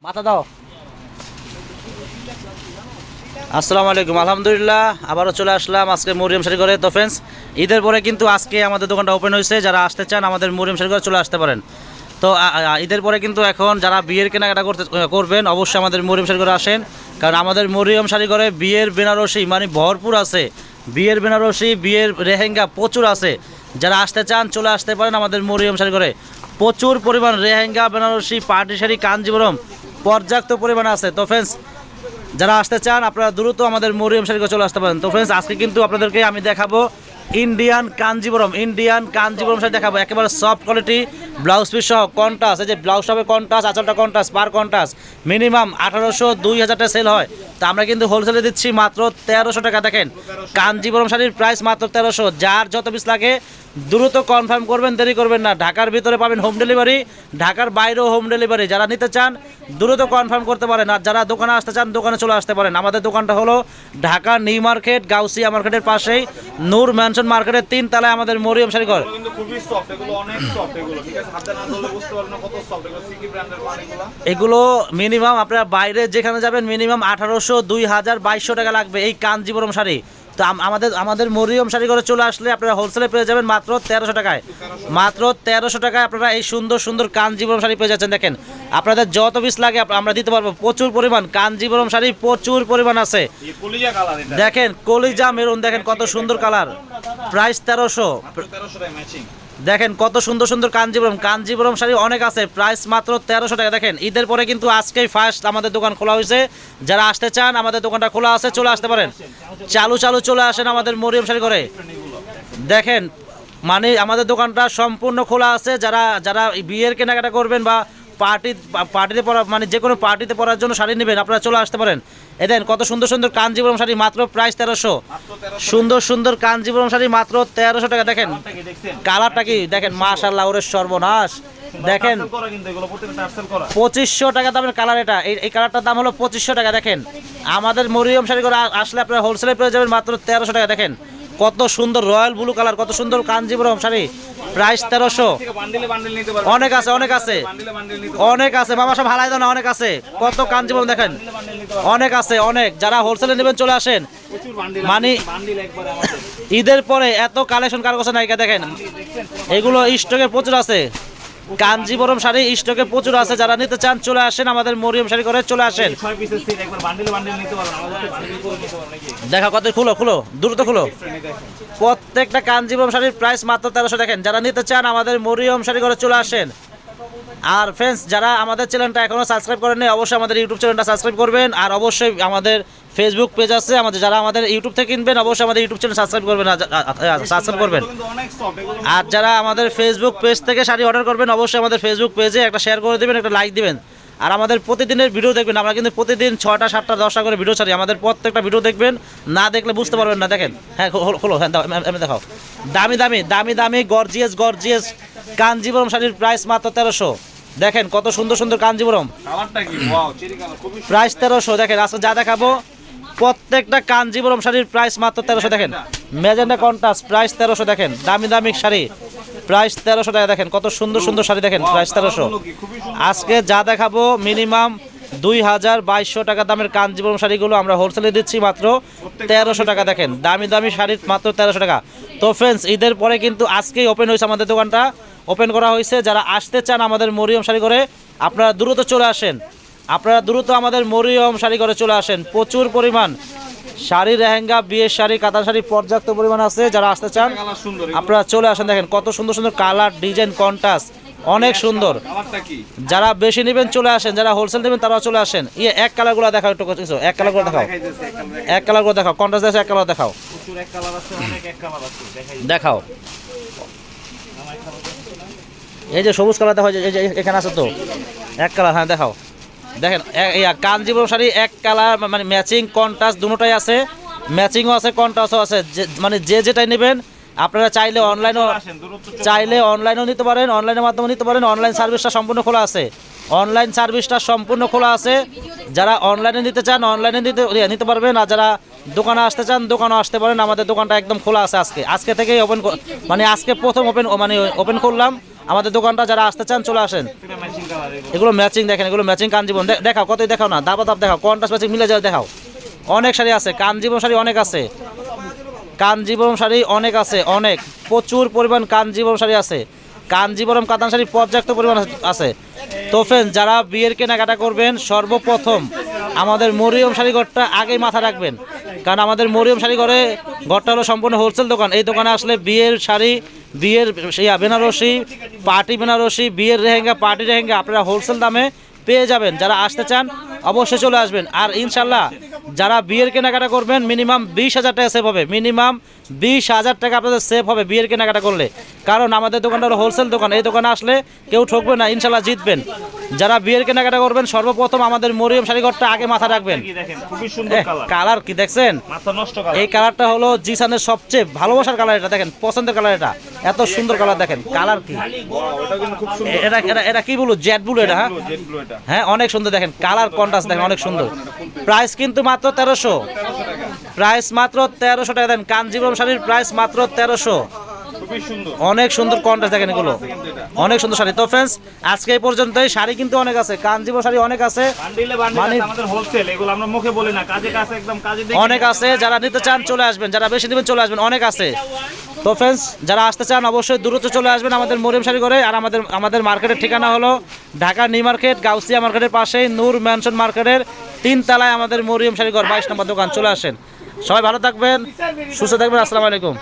মাথা দাও। আসসালামু আলাইকুম, আলহামদুলিল্লাহ আবারও চলে আসলাম আজকে মরিয়ম শাড়ি ঘরে। তো ফ্রেন্ডস, ঈদের পরে কিন্তু আজকে আমাদের দোকানটা ওপেন হয়েছে। যারা আসতে চান আমাদের মরিয়ম শাড়ি ঘরে চলে আসতে পারেন। তো ঈদের পরে কিন্তু এখন যারা বিয়ের কেনাকাটা করবেন অবশ্যই আমাদের মরিয়ম শাড়ি ঘরে আসেন, কারণ আমাদের মরিয়ম শাড়ি ঘরে বিয়ের বেনারসি মানে ভরপুর আছে। বিয়ের বেনারসি, বিয়ের রেহেঙ্গা প্রচুর আছে। যারা আসতে চান চলে আসতে পারেন আমাদের মরিয়ম শাড়ি ঘরে। প্রচুর পরিমাণ রেহেঙ্গা, বেনারসি, পার্টি শাড়ি, কাঞ্জিবরম পর্যাপ্ত পরিমাণে আছে। তো ফ্রেন্ডস, যারা আসতে চান আপনারা দ্রুত আমাদের মরিয়ম শাড়িঘর চলে আসতে পারেন। তো ফ্রেন্ডস, আজকে কিন্তু আপনাদেরকে আমি দেখাবো ইন্ডিয়ান কাঞ্জিবরম শাড়ি দেখাবো। একেবারে সফট কোয়ালিটি, ব্লাউজ পিস সহ কন্ট্রাস্ট। এই যে ব্লাউজটা হবে কন্ট্রাস্ট, আঁচলটা কন্ট্রাস্ট, পার কন্ট্রাস্ট। মিনিমাম 1800-2000 টাকা সেল হয়, তো আমরা কিন্তু হোলসেলে দিচ্ছি মাত্র 1300 টাকা। দেখেন কাঞ্জিবরম শাড়ির প্রাইস মাত্র 1300। যার যত পিস লাগে দ্রুত কনফার্ম করবেন, দেরি করবেন না। ঢাকার ভিতরে পাবেন হোম ডেলিভারি, ঢাকার বাইরেও হোম ডেলিভারি। যারা নিতে চান দ্রুত কনফার্ম করতে পারেন, আর যারা দোকানে আসতে চান দোকানে চলে আসতে পারেন। আমাদের দোকানটা হলো ঢাকা নিউ মার্কেট, গাউসিয়া মার্কেটের পাশেই নূর ম্যানশন মার্কেটের 3 তলায় আমাদের মরিয়ম শাড়ি ঘর। এগুলো মিনিমাম আপনারা বাইরে যেখানে যাবেন মিনিমাম 1800-2000-2200 টাকা লাগবে এই কাঞ্জিবরম শাড়ি। তো আমাদের মরিয়ম শাড়ি ঘরে চলে আসলে আপনারা হোলসেলে পেয়ে যাবেন মাত্র 1300 টাকায়। মাত্র 1300 টাকায় আপনারা এই সুন্দর সুন্দর কাঞ্জিবরম শাড়ি পেয়ে যাচ্ছেন। দেখেন আপনাদের যত পিস লাগে আমরা দিতে পারবো। প্রচুর পরিমাণ কাঞ্জিবরম শাড়ি প্রচুর পরিমাণ আছে। দেখেন কলিজা মেরুন, দেখেন কত সুন্দর কালার, প্রাইস 1300। দেখেন কত সুন্দর সুন্দর কাঞ্জিবরম শাড়ি অনেক আছে, প্রাইস মাত্র 1300 টাকা। দেখেন ঈদের পরে কিন্তু আজকেই ফার্স্ট আমাদের দোকান খোলা হয়েছে। যারা আসতে চান আমাদের দোকানটা খোলা আছে, চলে আসতে পারেন। চালু চলে আসেন আমাদের মরিয়ম শাড়ি ঘরে। দেখেন মানে আমাদের দোকানটা সম্পূর্ণ খোলা আছে। যারা বিয়ের কেনাকাটা করবেন বা পার্টিতে পরা মানে যে কোনো পার্টিতে পরার জন্য শাড়ি নেবেন আপনারা চলে আসতে পারেন। দেখেন কত সুন্দর সুন্দর কাঞ্জিবরম শাড়ি, মাত্র প্রাইস 1300। সুন্দর সুন্দর কাঞ্জিবরম শাড়ি মাত্র 1300 টাকা। দেখেন কালারটা কি, দেখেন মাশাআল্লাহ, ওরে সর্বনাশ। দেখেন 2500 টাকা দামের কালার এটা। এই কালারটার দাম হলো 2500 টাকা। দেখেন আমাদের মরিয়ম শাড়ি করে আসলে আপনারা হোলসেলে পেয়ে যাবেন মাত্র 1300 টাকা। দেখেন কত সুন্দর রয়্যাল ব্লু কালার, কত সুন্দর কাঞ্জিবরম শাড়ি, প্রাইস 1300। অনেক আছে অনেক আছে বাবা, সব হালাই দাও না, অনেক আছে। কত কাঞ্জিবরম দেখেন অনেক আছে অনেক। যারা হোলসেলে নেবেন চলে আসেন। মানে ঈদের পরে এত কালেকশন কার কাছে নায়িকা। দেখেন এগুলো স্টকে প্রচুর আছে, কাঞ্জিবরম শাড়ি স্টকে প্রচুর আছে। যারা নিতে চান চলে আসেন আমাদের মরিয়ম শাড়ি করে, চলে আসেন। দেখা কত, খুলো দ্রুত খুলো। প্রত্যেকটা কাঞ্জিবরম শাড়ির প্রাইস মাত্র 1300। দেখেন যারা নিতে চান আমাদের মরিয়ম শাড়ি করে চলে আসেন। আর ফ্রেন্ডস, যারা আমাদের চ্যানেলটা এখনও সাবস্ক্রাইব করেননি অবশ্যই আমাদের ইউটিউব চ্যানেলটা সাবস্ক্রাইব করবেন। আর অবশ্যই আমাদের ফেসবুক পেজ আছে, যারা আমাদের ইউটিউব থেকে কিনবেন অবশ্যই আমাদের ইউটিউব চ্যানেল সাবস্ক্রাইব করবেন। আর যারা আমাদের ফেসবুক পেজ থেকে শাড়ি অর্ডার করবেন অবশ্যই আমাদের ফেসবুক পেজে একটা শেয়ার করে দেবেন, একটা লাইক দিবেন। আর আমাদের প্রতিদিনের ভিডিও দেখবেন। আমরা কিন্তু প্রতিদিন 6টা 7টা 10টা করে ভিডিও ছাড়ি। আমাদের প্রত্যেকটা ভিডিও দেখবেন, না দেখলে বুঝতে পারবেন না। দেখেন হ্যাঁ হলো, হ্যাঁ দেখাও। দামি গর্জিয়াস কাঞ্জিবরম শাড়ির প্রাইস মাত্র 1300। দেখেন কত সুন্দর সুন্দর কাঞ্জিবরম, প্রাইস 1300। দেখেন আজকে যা দেখাবো প্রত্যেকটা কাঞ্জিবরম শাড়ির প্রাইস মাত্র 1300। দেখেন ম্যাজেন্ডা কন্ট্রাস্ট, প্রাইস 1300। দেখেন দামি শাড়ি, প্রাইস 1300 টাকা। দেখেন কত সুন্দর সুন্দর শাড়ি, দেখেন প্রাইস 1300। আজকে যা দেখাবো মিনিমাম 2000-2200 টাকা দামের কাঞ্জিবরম শাড়িগুলো আমরা হোলসেলে দিচ্ছি মাত্র 1300 টাকা। দেখেন দামি শাড়ির মাত্র 1300 টাকা। তো ফ্রেন্ডস, ঈদের পরে কিন্তু আজকেই ওপেন হয়েছে আমাদের দোকানটা, ওপেন করা হয়েছে। যারা আসতে চান আমাদের মরিয়ম শাড়ি করে আপনারা দ্রুত চলে আসেন। আমাদের মরিয়ম শাড়ি করে চলে আসেন। প্রচুর পরিমাণ শাড়ি, রেহেঙ্গা, বিয়ের শাড়ি, কাতান শাড়ি পর্যাপ্ত পরিমাণ আছে। যারা আসতে চান আপনারা চলে আসেন। দেখেন কত সুন্দর সুন্দর কালার, ডিজাইন, কন্ট্রাস্ট অনেক সুন্দর। যারা বেশি নেবেন চলে আসেন, যারা হোলসেল নেবেন তারাও চলে আসেন। এক কালারগুলো দেখাও একটু, এক কালার করে দেখাও, কন্ট্রাস্ট আছে, এক কালার দেখাও। এই যে সবুজ কালার দেখো, এই যে এখানে আছে তো এক কালার, হ্যাঁ দেখাও। দেখেন কাঞ্জিবরম শাড়ি এক কালার, মানে ম্যাচিং কন্ট্রাস্ট দুটোটাই আছে, ম্যাচিংও আছে কন্ট্রাস্টও আছে। মানে যেটাই নেবেন আপনারা চাইলে অনলাইনেও নিতে পারেন, অনলাইনের মাধ্যমে নিতে পারেন। অনলাইন সার্ভিসটা সম্পূর্ণ খোলা আছে। যারা অনলাইনে নিতে চান অনলাইনে নিতে পারবেন, আর যারা দোকানে আসতে চান দোকানেও আসতে পারেন। আমাদের দোকানটা একদম খোলা আছে আজকে থেকেই মানে আজকে প্রথম ওপেন করলাম আমাদের দোকানটা। যারা আসতে চান চলে আসেন। এগুলো ম্যাচিং দেখেন, এগুলো ম্যাচিং কাঞ্জিবরম দেখাও, কতই দেখাও না, দাবা দেখাও, কন্ট্রাস্ট ম্যাচিং মিলে যাও দেখাও। অনেক শাড়ি আছে, কাঞ্জিবরম শাড়ি অনেক আছে, কাঞ্জিবরম শাড়ি অনেক আছে, অনেক প্রচুর পরিমাণ কাঞ্জিবরম শাড়ি আছে, কাঞ্জিবরম কাতান শাড়ি পর্যাপ্ত পরিমাণ আছে। তো ফ্রেন্ড, যারা বিয়ের কেনাকাটা করবেন সর্বপ্রথম আমাদের মরিয়ম শাড়ি ঘরটা আগেই মাথা রাখবেন, কারণ আমাদের মরিয়ম শাড়ি ঘরটা হলো সম্পূর্ণ হোলসেল দোকান। এই দোকানে আসলে বিয়ের শাড়ি, বিয়ের বেনারসি, পার্টি বেনারসি, বিয়ের লেহেঙ্গা, পার্টি লেহেঙ্গা আপনারা হোলসেল দামে পেয়ে যাবেন। যারা আসতে চান অবশ্যই চলে আসবেন। আর ইনশাল্লাহ যারা বিয়ের কেনাকাটা করবেন মিনিমাম 20,000 টাকা সেভ হবে, মিনিমাম 20,000 টাকা আপনাদের সেভ হবে বিয়ের কেনাকাটা করলে, কারণ আমাদের দোকানটা হলো হোলসেল দোকান। এই দোকানে আসলে কেউ ঠকবে না, ইনশাল্লাহ জিতবেন। যারা বিয়ের কেনাকাটা করবেন সর্বপ্রথম আমাদের মরিয়ম শাড়িঘরটা আগে মাথা রাখবেন। কালার কি দেখছেন, এই কালারটা হলো জিসানের সবচেয়ে ভালোবাসার কালার, এটা দেখেন পছন্দের কালার, এটা এত সুন্দর কালার দেখেন, কালার কি এটা কি বলবো, জেড ব্লু এটা। হ্যাঁ অনেক সুন্দর দেখেন, কালার কন্ট্রাস্ট দেখেন অনেক সুন্দর। প্রাইস কিন্তু মাত্র 1300, প্রাইস মাত্র 1300 টাকা দেন। কাঞ্জিবরম শাড়ির প্রাইস মাত্র 1300, অনেক সুন্দর কন্ট্রাস্ট দেখেন, এগুলো অনেক সুন্দর শাড়ি। তো ফ্রেন্ডস আজকে এই পর্যন্তই। শাড়ি কিন্তু অনেক আছে, কাঞ্জিবরম শাড়ি অনেক আছে, অনেক আছে। যারা নিতে চান চলে আসবেন, যারা বেশি নেবেন চলে আসবেন, অনেক আছে। তো ফ্রেন্ডস যারা আসতে চান অবশ্যই দ্রুত চলে আসবেন আমাদের মরিয়ম শাড়ি ঘরে। আর আমাদের মার্কেটের ঠিকানা হলো ঢাকা নিউ মার্কেট, গাউসিয়া মার্কেটের পাশেই নূর ম্যানশন মার্কেটের 3 তলায় আমাদের মরিয়ম শাড়ি ঘর 22 নম্বর দোকান। চলে আসেন। সবাই ভালো থাকবেন, সুস্থ থাকবেন। আসসালামু আলাইকুম।